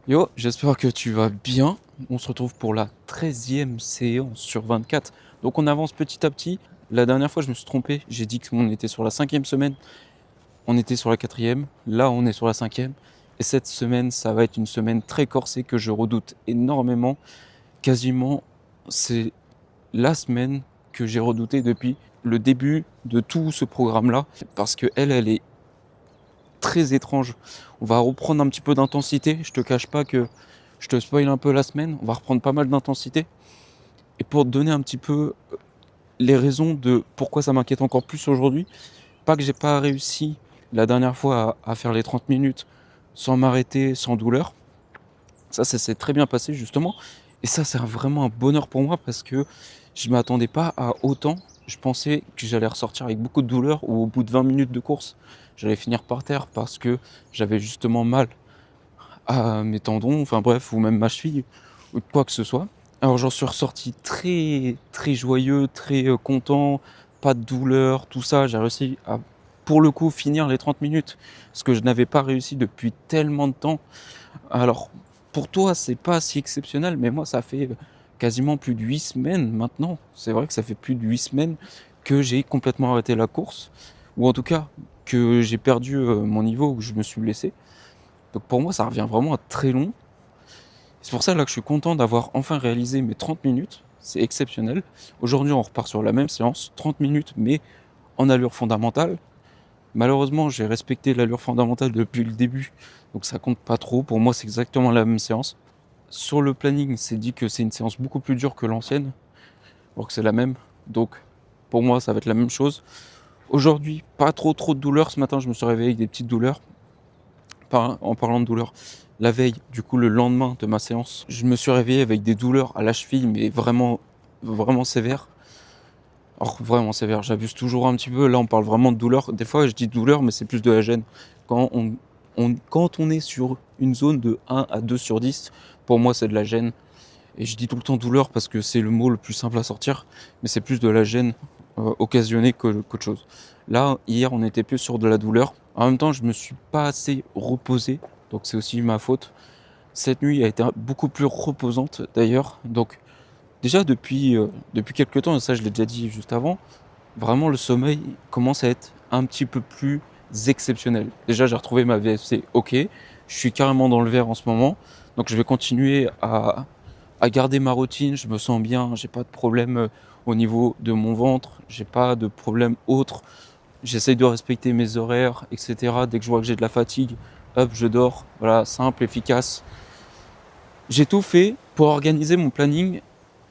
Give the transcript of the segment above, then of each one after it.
Yo, j'espère que tu vas bien. On se retrouve pour la 13e séance sur 24. Donc on avance petit à petit. La dernière fois, je me suis trompé. J'ai dit qu'on était sur la 5e semaine. On était sur la 4e. Là, on est sur la 5e. Et cette semaine, ça va être une semaine très corsée que je redoute énormément. Quasiment, c'est la semaine que j'ai redoutée depuis le début de tout ce programme-là. Parce que elle est très étrange. On va reprendre un petit peu d'intensité. Je te cache pas que je te spoil un peu la semaine. On va reprendre pas mal d'intensité. Et pour te donner un petit peu les raisons de pourquoi ça m'inquiète encore plus aujourd'hui, pas que j'ai pas réussi la dernière fois à faire les 30 minutes sans m'arrêter, sans douleur. Ça s'est très bien passé justement. Et ça, c'est vraiment un bonheur pour moi parce que je m'attendais pas à autant. Je pensais que j'allais ressortir avec beaucoup de douleur ou au bout de 20 minutes de course, j'allais finir par terre parce que j'avais justement mal à mes tendons, enfin bref, ou même ma cheville, ou quoi que ce soit. Alors j'en suis ressorti très très joyeux, très content, pas de douleur, tout ça. J'ai réussi à, pour le coup, finir les 30 minutes, ce que je n'avais pas réussi depuis tellement de temps. Alors pour toi, c'est pas si exceptionnel, mais moi, ça fait quasiment plus de 8 semaines maintenant. C'est vrai que ça fait plus de 8 semaines que j'ai complètement arrêté la course, ou en tout cas que j'ai perdu mon niveau, où je me suis blessé. Donc pour moi, ça revient vraiment à très long. C'est pour ça là que je suis content d'avoir enfin réalisé mes 30 minutes. C'est exceptionnel. Aujourd'hui, on repart sur la même séance, 30 minutes, mais en allure fondamentale. Malheureusement, j'ai respecté l'allure fondamentale depuis le début, donc ça compte pas trop. Pour moi, c'est exactement la même séance. Sur le planning, c'est dit que c'est une séance beaucoup plus dure que l'ancienne, alors que c'est la même. Donc pour moi, ça va être la même chose. Aujourd'hui, pas trop de douleurs. Ce matin, je me suis réveillé avec des petites douleurs. En parlant de douleurs, la veille, du coup le lendemain de ma séance, je me suis réveillé avec des douleurs à la cheville, mais vraiment sévères. Alors vraiment sévères, j'abuse toujours un petit peu. Là, on parle vraiment de douleur. Des fois, je dis douleur, mais c'est plus de la gêne. Quand quand on est sur une zone de 1 à 2 sur 10, pour moi, c'est de la gêne. Et je dis tout le temps douleur parce que c'est le mot le plus simple à sortir, mais c'est plus de la gêne occasionnée qu'autre chose. Là, hier, on était plus sur de la douleur. En même temps, je me suis pas assez reposé, donc c'est aussi ma faute. Cette nuit a été beaucoup plus reposante d'ailleurs. Donc déjà depuis quelques temps, et ça je l'ai déjà dit juste avant, vraiment le sommeil commence à être un petit peu plus exceptionnel. Déjà j'ai retrouvé ma VFC, ok, je suis carrément dans le vert en ce moment, donc je vais continuer à garder ma routine, je me sens bien, j'ai pas de problème au niveau de mon ventre, j'ai pas de problème autre, j'essaye de respecter mes horaires, etc. Dès que je vois que j'ai de la fatigue, hop, je dors, voilà, simple, efficace. J'ai tout fait pour organiser mon planning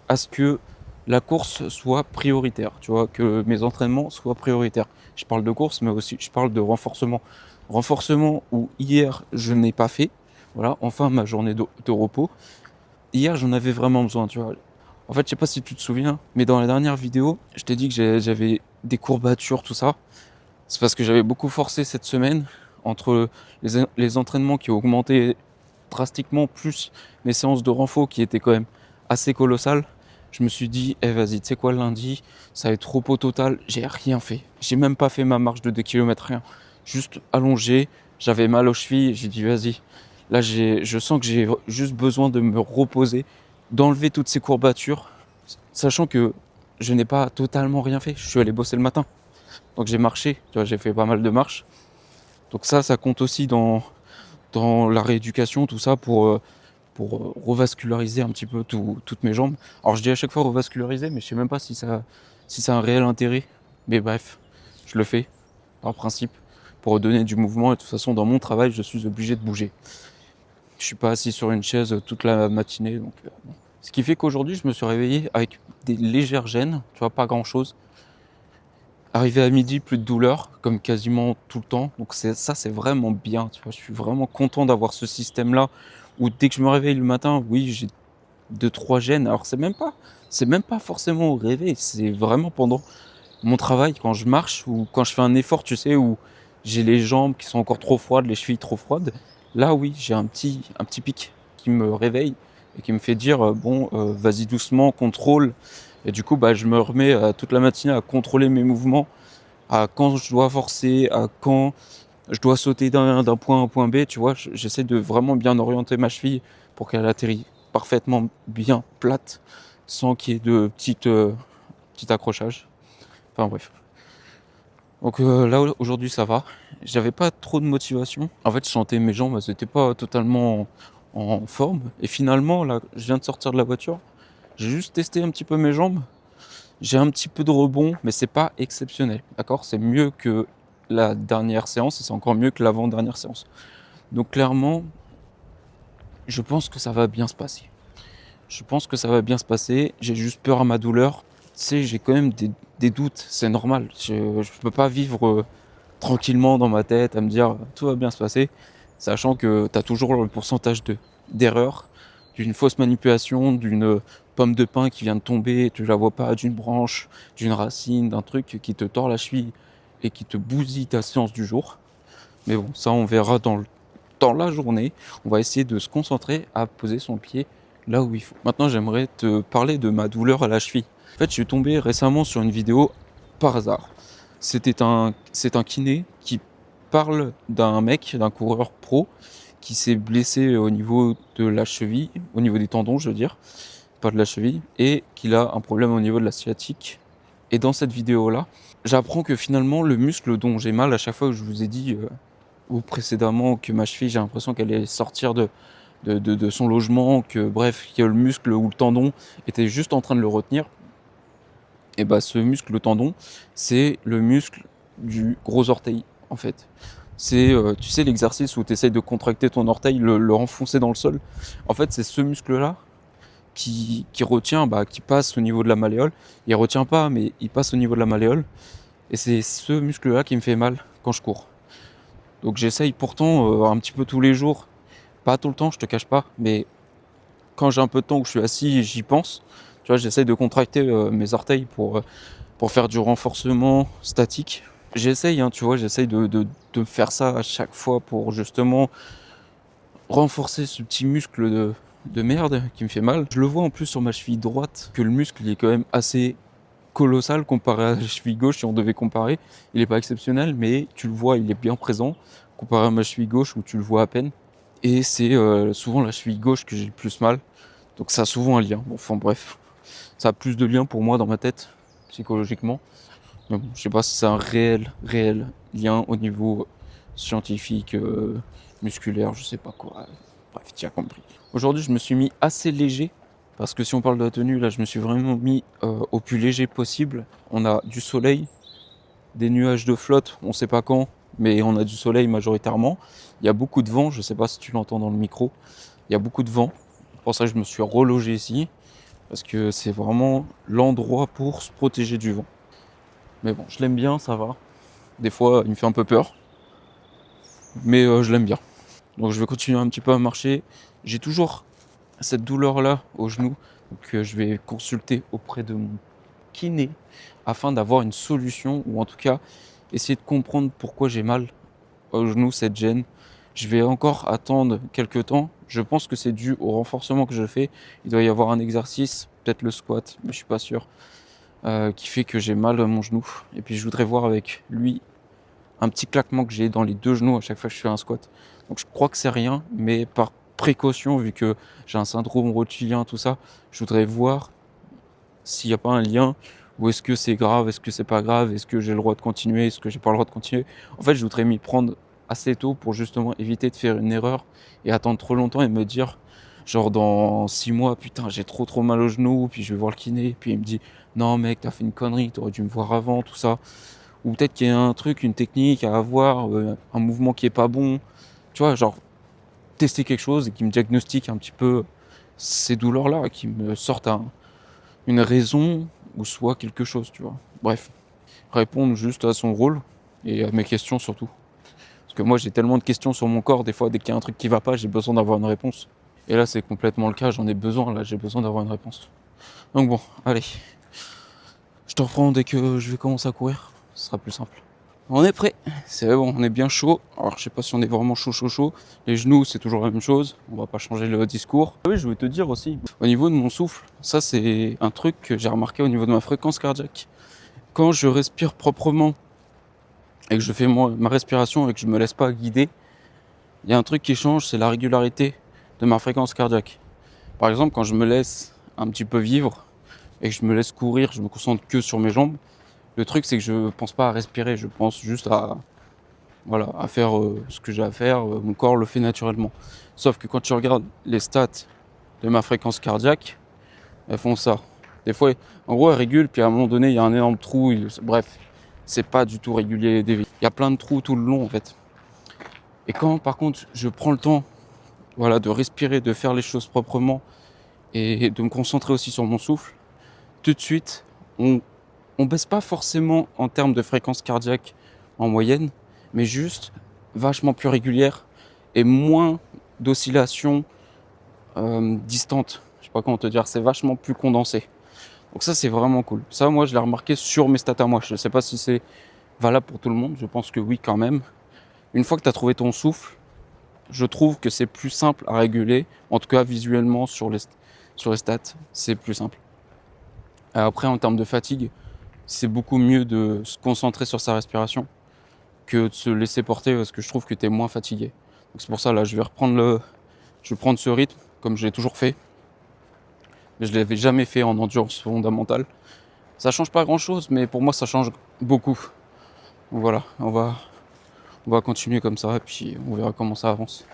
à ce que la course soit prioritaire, tu vois, que mes entraînements soient prioritaires. Je parle de course, mais aussi je parle de renforcement. Renforcement où hier je n'ai pas fait, voilà, enfin ma journée de repos. Hier j'en avais vraiment besoin, tu vois. En fait, je sais pas si tu te souviens, mais dans la dernière vidéo, je t'ai dit que j'avais des courbatures, tout ça. C'est parce que j'avais beaucoup forcé cette semaine entre les entraînements qui ont augmenté drastiquement, plus mes séances de renfort qui étaient quand même assez colossales. Je me suis dit, eh vas-y, tu sais quoi, lundi, ça va être repos total. J'ai rien fait. J'ai même pas fait ma marche de 2 km, rien. Juste allongé, j'avais mal aux chevilles, j'ai dit, vas-y. Là, je sens que j'ai juste besoin de me reposer, d'enlever toutes ces courbatures, sachant que je n'ai pas totalement rien fait. Je suis allé bosser le matin. Donc j'ai marché, tu vois, j'ai fait pas mal de marches. Donc ça compte aussi dans la rééducation, tout ça, pour revasculariser un petit peu toutes mes jambes. Alors je dis à chaque fois revasculariser, mais je sais même pas si ça a un réel intérêt. Mais bref, je le fais, par principe, pour donner du mouvement. Et de toute façon, dans mon travail, je suis obligé de bouger. Je suis pas assis sur une chaise toute la matinée. Donc, bon. Ce qui fait qu'aujourd'hui, je me suis réveillé avec des légères gênes, tu vois, pas grand-chose. Arrivé à midi, plus de douleur, comme quasiment tout le temps. Donc c'est vraiment bien, tu vois. Je suis vraiment content d'avoir ce système-là, où dès que je me réveille le matin, oui, j'ai 2 3 gènes. Alors c'est même pas forcément au réveil, c'est vraiment pendant mon travail, quand je marche ou quand je fais un effort, tu sais, où j'ai les jambes qui sont encore trop froides, les chevilles trop froides. Là, oui, j'ai un petit pic qui me réveille et qui me fait dire, bon, vas-y doucement, contrôle. Et du coup, bah, je me remets toute la matinée à contrôler mes mouvements, à quand je dois forcer, à quand. je dois sauter d'un point A à un point B, tu vois, j'essaie de vraiment bien orienter ma cheville pour qu'elle atterrit parfaitement bien plate, sans qu'il y ait de petits accrochages. Enfin bref. Donc là aujourd'hui ça va. J'avais pas trop de motivation. En fait je sentais mes jambes, elles étaient pas totalement en forme. Et finalement là, je viens de sortir de la voiture. J'ai juste testé un petit peu mes jambes. J'ai un petit peu de rebond, mais c'est pas exceptionnel. D'accord? C'est mieux que la dernière séance et c'est encore mieux que l'avant-dernière séance. Donc clairement, je pense que ça va bien se passer. Je pense que ça va bien se passer. J'ai juste peur à ma douleur. Tu sais, j'ai quand même des doutes. C'est normal. Je peux pas vivre tranquillement dans ma tête à me dire tout va bien se passer, sachant que tu as toujours le pourcentage d'erreur, d'une fausse manipulation, d'une pomme de pin qui vient de tomber, tu la vois pas, d'une branche, d'une racine, d'un truc qui te tord la cheville et qui te bousille ta séance du jour. Mais bon, ça on verra dans la journée. On va essayer de se concentrer à poser son pied là où il faut. Maintenant, j'aimerais te parler de ma douleur à la cheville. En fait, je suis tombé récemment sur une vidéo par hasard. C'est un kiné qui parle d'un mec, d'un coureur pro, qui s'est blessé au niveau de la cheville, au niveau des tendons, je veux dire, pas de la cheville, et qu'il a un problème au niveau de la sciatique. Et dans cette vidéo-là, j'apprends que finalement, le muscle dont j'ai mal à chaque fois que je vous ai dit ou précédemment que ma cheville, j'ai l'impression qu'elle allait sortir de son logement, que bref, que le muscle ou le tendon était juste en train de le retenir. Et bah ce muscle, le tendon, c'est le muscle du gros orteil en fait. C'est, tu sais, l'exercice où tu essayes de contracter ton orteil, le renfoncer dans le sol. En fait, c'est ce muscle-là qui retient, qui passe au niveau de la malléole. Il retient pas, mais il passe au niveau de la malléole. Et c'est ce muscle-là qui me fait mal quand je cours. Donc j'essaye pourtant un petit peu tous les jours, pas tout le temps, je te cache pas, mais quand j'ai un peu de temps où je suis assis, j'y pense. Tu vois, j'essaye de contracter mes orteils pour faire du renforcement statique. J'essaye, hein, tu vois, j'essaye de faire ça à chaque fois pour justement renforcer ce petit muscle de merde qui me fait mal. Je le vois en plus sur ma cheville droite, que le muscle il est quand même assez colossal comparé à la cheville gauche si on devait comparer. Il n'est pas exceptionnel, mais tu le vois, il est bien présent comparé à ma cheville gauche où tu le vois à peine. Et c'est souvent la cheville gauche que j'ai le plus mal. Donc ça a souvent un lien. Bon, enfin bref, ça a plus de lien pour moi dans ma tête, psychologiquement. Mais bon, je sais pas si c'est un réel lien au niveau scientifique, musculaire, je sais pas quoi. Bref, tu as compris. Aujourd'hui, je me suis mis assez léger. Parce que si on parle de la tenue, là, je me suis vraiment mis au plus léger possible. On a du soleil, des nuages de flotte, on sait pas quand, mais on a du soleil majoritairement. Il y a beaucoup de vent, je sais pas si tu l'entends dans le micro. Il y a beaucoup de vent. Pour ça, je me suis relogé ici. Parce que c'est vraiment l'endroit pour se protéger du vent. Mais bon, je l'aime bien, ça va. Des fois, il me fait un peu peur. Mais je l'aime bien. Donc je vais continuer un petit peu à marcher. J'ai toujours cette douleur-là au genou. Donc je vais consulter auprès de mon kiné afin d'avoir une solution ou en tout cas essayer de comprendre pourquoi j'ai mal au genou, cette gêne. Je vais encore attendre quelques temps. Je pense que c'est dû au renforcement que je fais. Il doit y avoir un exercice, peut-être le squat, mais je suis pas sûr, qui fait que j'ai mal à mon genou. Et puis je voudrais voir avec lui un petit claquement que j'ai dans les deux genoux à chaque fois que je fais un squat. Donc je crois que c'est rien, mais par précaution, vu que j'ai un syndrome rotulien, tout ça, je voudrais voir s'il n'y a pas un lien, ou est-ce que c'est grave, est-ce que c'est pas grave, est-ce que j'ai le droit de continuer, est-ce que j'ai pas le droit de continuer. En fait, je voudrais m'y prendre assez tôt pour justement éviter de faire une erreur et attendre trop longtemps et me dire, genre dans 6 mois, putain, j'ai trop mal au genou, puis je vais voir le kiné, puis il me dit, non mec, t'as fait une connerie, t'aurais dû me voir avant, tout ça. Ou peut-être qu'il y a un truc, une technique à avoir, un mouvement qui est pas bon. Tu vois, genre tester quelque chose et qui me diagnostique un petit peu ces douleurs-là, qui me sortent une raison ou soit quelque chose, tu vois. Bref, répondre juste à son rôle et à mes questions surtout. Parce que moi j'ai tellement de questions sur mon corps, des fois dès qu'il y a un truc qui va pas, j'ai besoin d'avoir une réponse. Et là c'est complètement le cas, j'en ai besoin, là j'ai besoin d'avoir une réponse. Donc bon, allez. Je te reprends dès que je vais commencer à courir, ce sera plus simple. On est prêt, c'est bon, on est bien chaud. Alors je sais pas si on est vraiment chaud. Les genoux c'est toujours la même chose, on va pas changer le discours. Ah oui, je voulais te dire aussi, au niveau de mon souffle, ça c'est un truc que j'ai remarqué au niveau de ma fréquence cardiaque. Quand je respire proprement et que je fais ma respiration et que je me laisse pas guider, il y a un truc qui change, c'est la régularité de ma fréquence cardiaque. Par exemple, quand je me laisse un petit peu vivre et que je me laisse courir, je me concentre que sur mes jambes, le truc c'est que je pense pas à respirer, je pense juste à faire ce que j'ai à faire, mon corps le fait naturellement. Sauf que quand tu regardes les stats de ma fréquence cardiaque, elles font ça. Des fois, en gros, elles régulent, puis à un moment donné, il y a un énorme trou. Bref, c'est pas du tout régulier. Il y a plein de trous tout le long, en fait. Et quand, par contre, je prends le temps, de respirer, de faire les choses proprement et de me concentrer aussi sur mon souffle, tout de suite, on baisse pas forcément en termes de fréquence cardiaque en moyenne, mais juste vachement plus régulière et moins d'oscillations distantes. Je sais pas comment te dire, c'est vachement plus condensé. Donc ça, c'est vraiment cool. Ça, moi, je l'ai remarqué sur mes stats à moi. Je sais pas si c'est valable pour tout le monde. Je pense que oui, quand même. Une fois que tu as trouvé ton souffle, je trouve que c'est plus simple à réguler. En tout cas, visuellement, sur les stats, c'est plus simple. Après, en termes de fatigue, c'est beaucoup mieux de se concentrer sur sa respiration que de se laisser porter parce que je trouve que tu es moins fatigué. Donc c'est pour ça, là, je vais prendre ce rythme comme je l'ai toujours fait. Mais je ne l'avais jamais fait en endurance fondamentale. Ça change pas grand chose, mais pour moi ça change beaucoup. Donc voilà, on va continuer comme ça et puis on verra comment ça avance.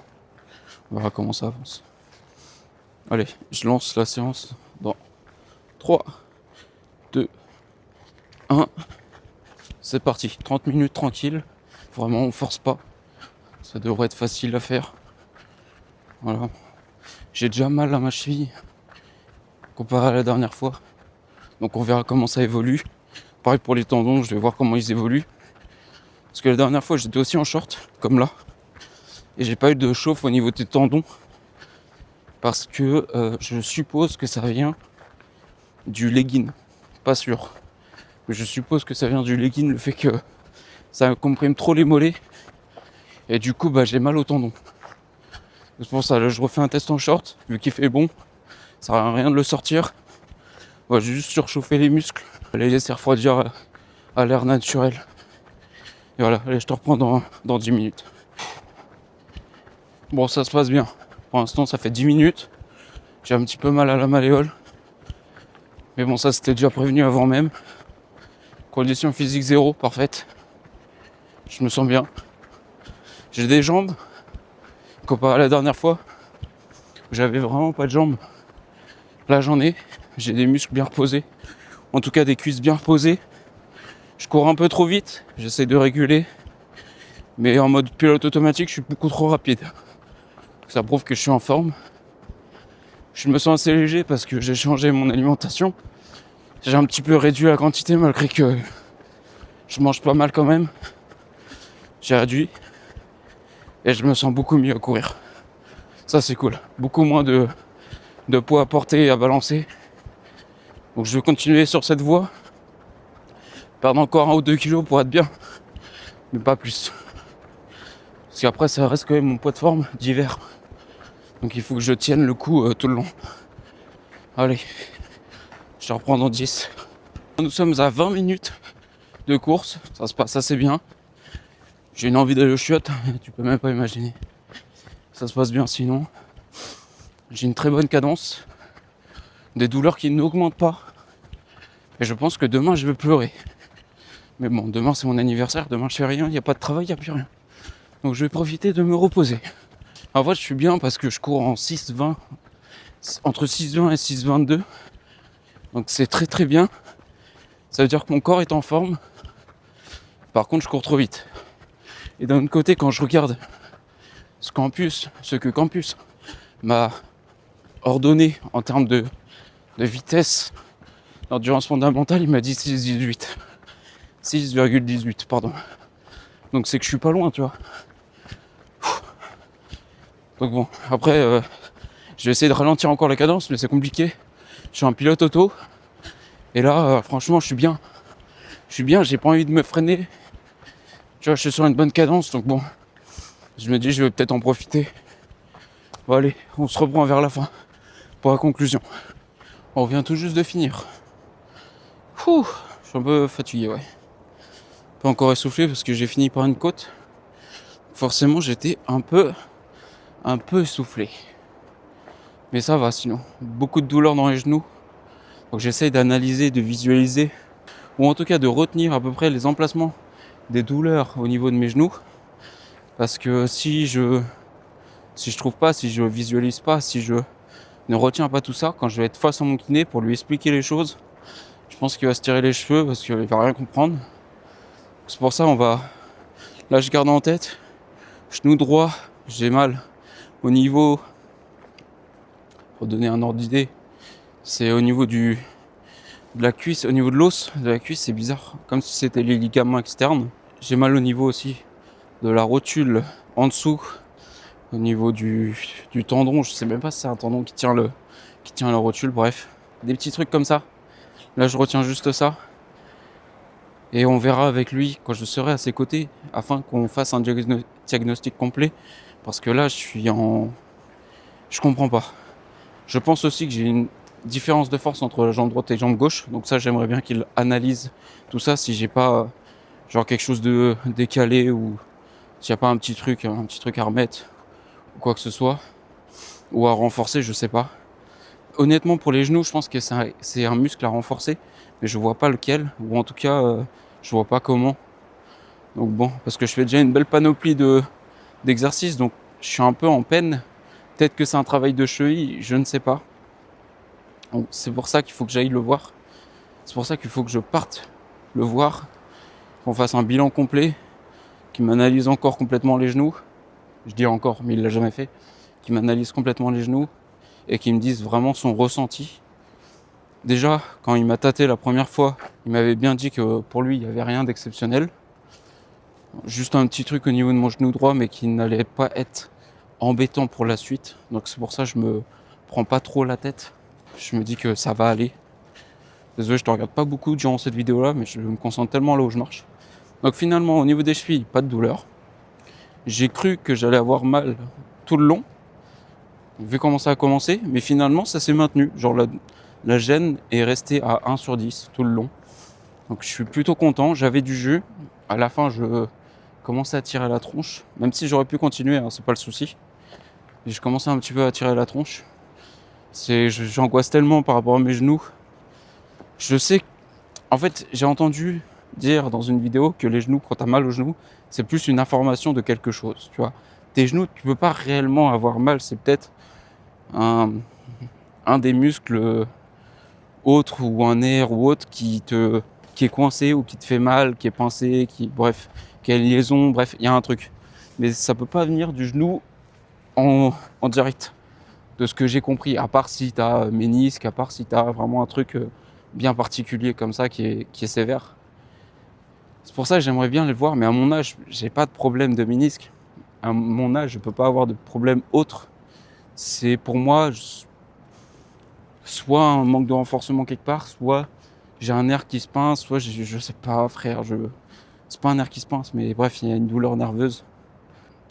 Allez, je lance la séance dans 3, 2, 1. C'est parti, 30 minutes tranquille. Vraiment, on force pas. Ça devrait être facile à faire. Voilà. J'ai déjà mal à ma cheville comparé à la dernière fois. Donc on verra comment ça évolue. Pareil pour les tendons, je vais voir comment ils évoluent. Parce que la dernière fois j'étais aussi en short, comme là. Et j'ai pas eu de chauffe au niveau des tendons. Parce que je suppose que ça vient du legging. Pas sûr. Mais je suppose que ça vient du legging, le fait que ça comprime trop les mollets. Et du coup j'ai mal aux tendons. C'est pour ça, là je refais un test en short, vu qu'il fait bon. Ça sert à rien de le sortir. On va juste surchauffer les muscles. Les laisser refroidir à l'air naturel. Et voilà, allez, je te reprends dans 10 minutes. Bon, ça se passe bien. Pour l'instant, ça fait 10 minutes. J'ai un petit peu mal à la malléole. Mais bon, ça, c'était déjà prévenu avant même. Condition physique 0, parfaite. Je me sens bien. J'ai des jambes. Comparé à la dernière fois, j'avais vraiment pas de jambes. Là, j'en ai. J'ai des muscles bien reposés. En tout cas, des cuisses bien reposées. Je cours un peu trop vite. J'essaie de réguler. Mais en mode pilote automatique, je suis beaucoup trop rapide. Ça prouve que je suis en forme. Je me sens assez léger parce que j'ai changé mon alimentation. J'ai un petit peu réduit la quantité malgré que je mange pas mal quand même. J'ai réduit. Et je me sens beaucoup mieux à courir. Ça c'est cool. Beaucoup moins de poids à porter et à balancer. Donc je vais continuer sur cette voie. Perdre encore 1 ou 2 kilos pour être bien. Mais pas plus. Parce qu'après ça reste quand même mon poids de forme d'hiver. Donc il faut que je tienne le coup tout le long. Allez, je te reprends dans 10. Nous sommes à 20 minutes de course. Ça se passe assez bien. J'ai une envie d'aller au chiottes. Tu peux même pas imaginer. Ça se passe bien sinon. J'ai une très bonne cadence. Des douleurs qui n'augmentent pas. Et je pense que demain je vais pleurer. Mais bon, demain c'est mon anniversaire. Demain je fais rien. Il n'y a pas de travail, il n'y a plus rien. Donc je vais profiter de me reposer. En vrai, je suis bien parce que je cours en 6,20, entre 6,20 et 6,22. Donc c'est très très bien. Ça veut dire que mon corps est en forme. Par contre, je cours trop vite. Et d'un autre côté, quand je regarde ce que Campus m'a ordonné en termes de vitesse d'endurance fondamentale, il m'a dit 6,18. 6,18, pardon. Donc c'est que je suis pas loin, tu vois. Donc bon, après, je vais essayer de ralentir encore la cadence, mais c'est compliqué. Je suis un pilote auto. Et là, franchement, je suis bien. J'ai pas envie de me freiner. Tu vois, je suis sur une bonne cadence, donc bon. Je me dis, je vais peut-être en profiter. Bon, allez, on se reprend vers la fin pour la conclusion. On vient tout juste de finir. Je suis un peu fatigué, ouais. Pas encore essoufflé parce que j'ai fini par une côte. Forcément, j'étais un peu essoufflé. Mais ça va sinon. Beaucoup de douleur dans les genoux. Donc j'essaye d'analyser, de visualiser, ou en tout cas de retenir à peu près les emplacements des douleurs au niveau de mes genoux. Parce que si je trouve pas, si je visualise pas, si je ne retiens pas tout ça, quand je vais être face à mon kiné pour lui expliquer les choses, je pense qu'il va se tirer les cheveux parce qu'il va rien comprendre. C'est pour ça là je garde en tête, genou droit, j'ai mal au niveau, pour donner un ordre d'idée, c'est au niveau de la cuisse, au niveau de l'os de la cuisse, c'est bizarre, comme si c'était les ligaments externes. J'ai mal au niveau aussi de la rotule en dessous, au niveau du tendon, je sais même pas si c'est un tendon qui tient la rotule, bref. Des petits trucs comme ça. Là je retiens juste ça. Et on verra avec lui quand je serai à ses côtés, afin qu'on fasse un diagnostic complet. Parce que là je comprends pas. Je pense aussi que j'ai une différence de force entre la jambe droite et la jambe gauche. Donc ça j'aimerais bien qu'il analyse tout ça si j'ai pas genre quelque chose de décalé ou s'il n'y a pas un petit truc à remettre ou quoi que ce soit, ou à renforcer, je sais pas. Honnêtement, pour les genoux, je pense que c'est un muscle à renforcer, mais je vois pas lequel, ou en tout cas, je vois pas comment. Donc bon, parce que je fais déjà une belle panoplie d'exercices, donc je suis un peu en peine. Peut-être que c'est un travail de cheville, je ne sais pas. Donc c'est pour ça qu'il faut que j'aille le voir. C'est pour ça qu'il faut que je parte le voir, qu'on fasse un bilan complet, qu'il m'analyse encore complètement les genoux. Je dis encore, mais il l'a jamais fait. Qu'il m'analyse complètement les genoux et qu'il me dise vraiment son ressenti. Déjà, quand il m'a tâté la première fois, il m'avait bien dit que pour lui, il n'y avait rien d'exceptionnel. Juste un petit truc au niveau de mon genou droit, mais qui n'allait pas être embêtant pour la suite. Donc c'est pour ça que je me prends pas trop la tête. Je me dis que ça va aller. Désolé, je te regarde pas beaucoup durant cette vidéo-là, mais je me concentre tellement là où je marche. Donc finalement, au niveau des chevilles, pas de douleur. J'ai cru que j'allais avoir mal tout le long, vu comment ça a commencé, mais finalement, ça s'est maintenu. Genre la gêne est restée à 1/10 tout le long. Donc je suis plutôt content, j'avais du jus. À la fin, je commençais à tirer la tronche, même si j'aurais pu continuer, hein, c'est pas le souci. Et je commençais un petit peu à tirer la tronche. J'angoisse tellement par rapport à mes genoux. Je sais, en fait, j'ai entendu dire dans une vidéo que les genoux, quand t'as mal aux genoux, c'est plus une information de quelque chose, tu vois. Tes genoux, tu peux pas réellement avoir mal, c'est peut-être un des muscles autres ou un nerf ou autre qui est coincé ou qui te fait mal, qui est pincé, bref, qui a une liaison, bref, il y a un truc. Mais ça peut pas venir du genou en direct, de ce que j'ai compris, à part si tu as ménisque, à part si tu as vraiment un truc bien particulier comme ça qui est sévère. C'est pour ça que j'aimerais bien les voir, mais à mon âge, j'ai pas de problème de ménisque. À mon âge, je peux pas avoir de problème autre. C'est pour moi soit un manque de renforcement quelque part, soit j'ai un nerf qui se pince, soit je sais pas, frère, c'est pas un nerf qui se pince, mais bref, il y a une douleur nerveuse.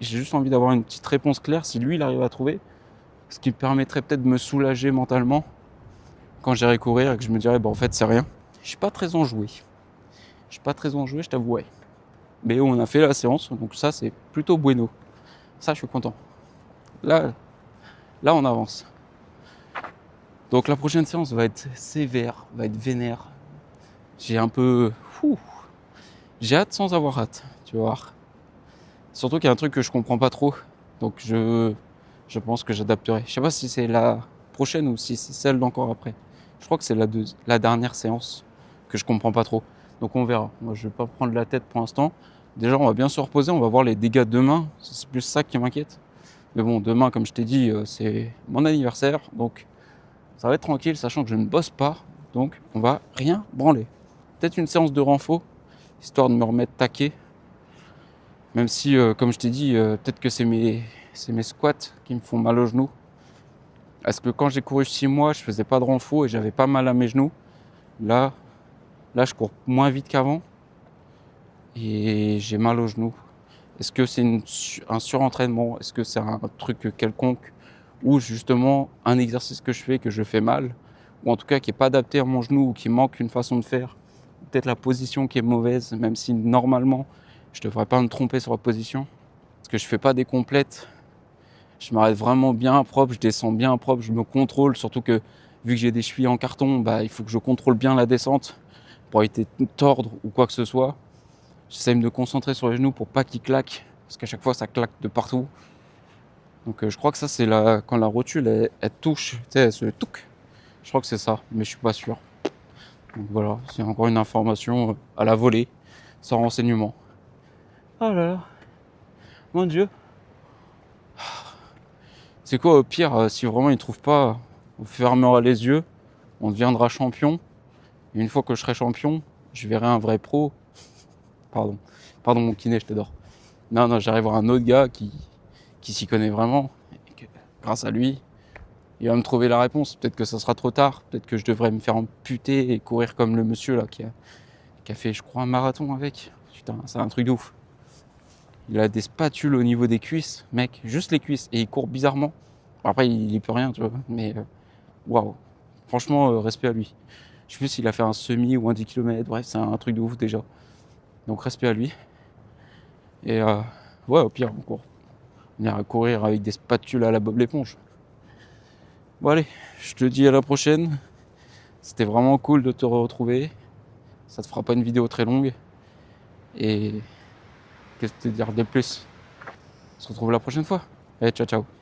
J'ai juste envie d'avoir une petite réponse claire, si lui il arrive à trouver, ce qui me permettrait peut-être de me soulager mentalement quand j'irai courir et que je me dirais, en fait, c'est rien. Je suis pas très enjoué. Je t'avoue, ouais. Mais on a fait la séance, donc ça, c'est plutôt bueno. Ça, je suis content. Là, on avance. Donc la prochaine séance va être sévère, va être vénère. J'ai un peu... J'ai hâte sans avoir hâte, tu vas voir. Surtout qu'il y a un truc que je comprends pas trop. Donc je pense que j'adapterai. Je sais pas si c'est la prochaine ou si c'est celle d'encore après. Je crois que c'est la dernière séance que je comprends pas trop. Donc on verra. Moi je vais pas prendre la tête pour l'instant. Déjà on va bien se reposer, on va voir les dégâts demain. C'est plus ça qui m'inquiète. Mais bon, demain, comme je t'ai dit, c'est mon anniversaire. Donc ça va être tranquille, sachant que je ne bosse pas. Donc on va rien branler. Peut-être une séance de renfo, histoire de me remettre taquet. Même si, comme je t'ai dit, peut-être que c'est mes squats qui me font mal aux genoux. Parce que quand j'ai couru 6 mois, je faisais pas de renfo et j'avais pas mal à mes genoux. Là, je cours moins vite qu'avant et j'ai mal aux genoux. Est-ce que c'est un surentraînement? Est-ce que c'est un truc quelconque? Ou justement un exercice que je fais mal? Ou en tout cas qui n'est pas adapté à mon genou ou qui manque une façon de faire? peut-être la position qui est mauvaise, même si normalement, je devrais pas me tromper sur la position. Parce que je fais pas des complètes. Je m'arrête vraiment bien propre, je descends bien propre, je me contrôle. Surtout que vu que j'ai des chevilles en carton, bah, il faut que je contrôle bien la descente pour éviter de tordre ou quoi que ce soit. J'essaie de me concentrer sur les genoux pour pas qu'ils claquent. Parce qu'à chaque fois, ça claque de partout. Donc je crois que ça, c'est quand la rotule, elle touche, tu sais, elle se touque. Je crois que c'est ça, mais je suis pas sûr. Donc voilà, c'est encore une information à la volée, sans renseignement. Oh là là, mon Dieu. C'est quoi au pire, si vraiment ils trouvent pas, on fermera les yeux, on deviendra champion. Et une fois que je serai champion, je verrai un vrai pro. Pardon, pardon mon kiné, je t'adore. Non, j'arriverai à un autre gars qui s'y connaît vraiment. Et que, grâce à lui, il va me trouver la réponse. Peut-être que ça sera trop tard. Peut-être que je devrais me faire amputer et courir comme le monsieur là qui a fait, je crois, un marathon avec. Putain, c'est un truc de ouf. Il a des spatules au niveau des cuisses, mec, juste les cuisses. Et il court bizarrement. Après, il y peut rien, tu vois. Mais waouh. Franchement, respect à lui. Je sais plus s'il a fait un semi ou un 10 km. Bref, c'est un truc de ouf déjà. Donc, respect à lui. Et ouais, au pire, on court. On ira courir avec des spatules à la Bob l'éponge. Bon, allez, je te dis à la prochaine. C'était vraiment cool de te retrouver. Ça te fera pas une vidéo très longue. Et qu'est-ce que te dire de plus? On se retrouve la prochaine fois. Allez, ciao, ciao.